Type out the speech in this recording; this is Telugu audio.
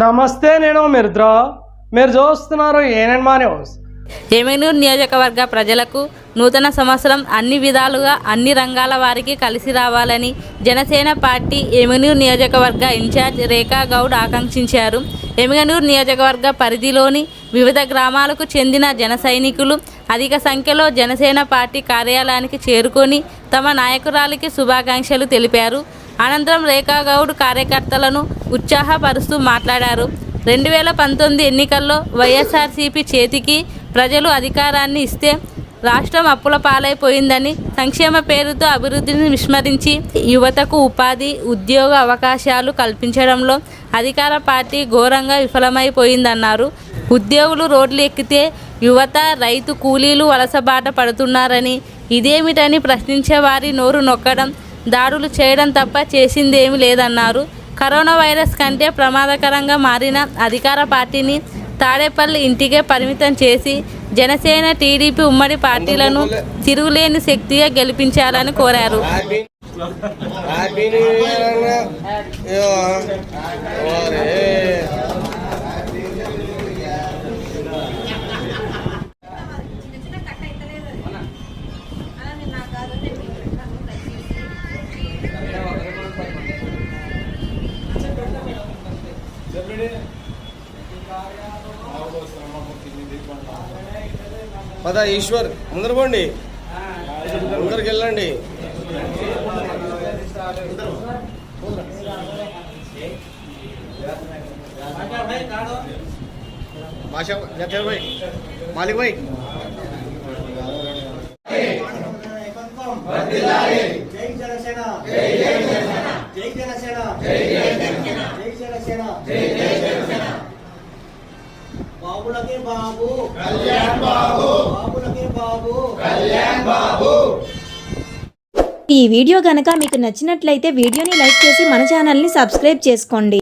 నమస్తే, నేను మిర్ద్రా. మీరు చూస్తున్నారు ఏఎన్ఎన్ న్యూస్. ఎమ్మిగనూరు నియోజకవర్గ ప్రజలకు నూతన సంవత్సరం అన్ని విధాలుగా అన్ని రంగాల వారికి కలిసి రావాలని జనసేన పార్టీ ఎమ్మిగనూరు నియోజకవర్గ ఇన్ఛార్జ్ రేఖా గౌడ్ ఆకాంక్షించారు. ఎమ్మిగనూరు నియోజకవర్గ పరిధిలోని వివిధ గ్రామాలకు చెందిన జన సైనికులు అధిక సంఖ్యలో జనసేన పార్టీ కార్యాలయానికి చేరుకొని తమ నాయకురాలికి శుభాకాంక్షలు తెలిపారు. అనంతరం రేఖా గౌడ్ కార్యకర్తలను ఉత్సాహపరుస్తూ మాట్లాడారు. 2019 ఎన్నికల్లో వైఎస్ఆర్సీపీ చేతికి ప్రజలు అధికారాన్ని ఇస్తే రాష్ట్రం అప్పుల పాలైపోయిందని, సంక్షేమ పేరుతో అభివృద్ధిని విస్మరించి యువతకు ఉపాధి, ఉద్యోగ అవకాశాలు కల్పించడంలో అధికార పార్టీ ఘోరంగా విఫలమైపోయిందన్నారు. ఉద్యోగులు రోడ్లు ఎక్కితే యువత, రైతు కూలీలు వలసబాట పడుతున్నారని, ఇదేమిటని ప్రశ్నించే వారి నోరు నొక్కడం, దాడులు చేయడం తప్ప చేసిందేమీ లేదన్నారు. కరోనా వైరస్ కంటే ప్రమాదకరంగా మారిన అధికార పార్టీని తాడేపల్లి ఇంటికే పరిమితం చేసి జనసేన, టీడీపీ ఉమ్మడి పార్టీలను తిరుగులేని శక్తిగా గెలిపించాలని కోరారు. పద ఈశ్వర్, ముందర పోండి, ముందరికి వెళ్ళండి. మాలిక్ భాయ్, జై జనసేన, జై జనసేన, జై జనసేన, జై జనసేన, జై జనసేన, జై జనసేన. బాబులకే బాబు కళ్యాణ్ బాబు, బాబులకే బాబు కళ్యాణ్ బాబు. ఈ వీడియో గనక మీకు నచ్చినట్లయితే వీడియోని లైక్ చేసి మన ఛానల్ని సబ్స్క్రైబ్ చేసుకోండి.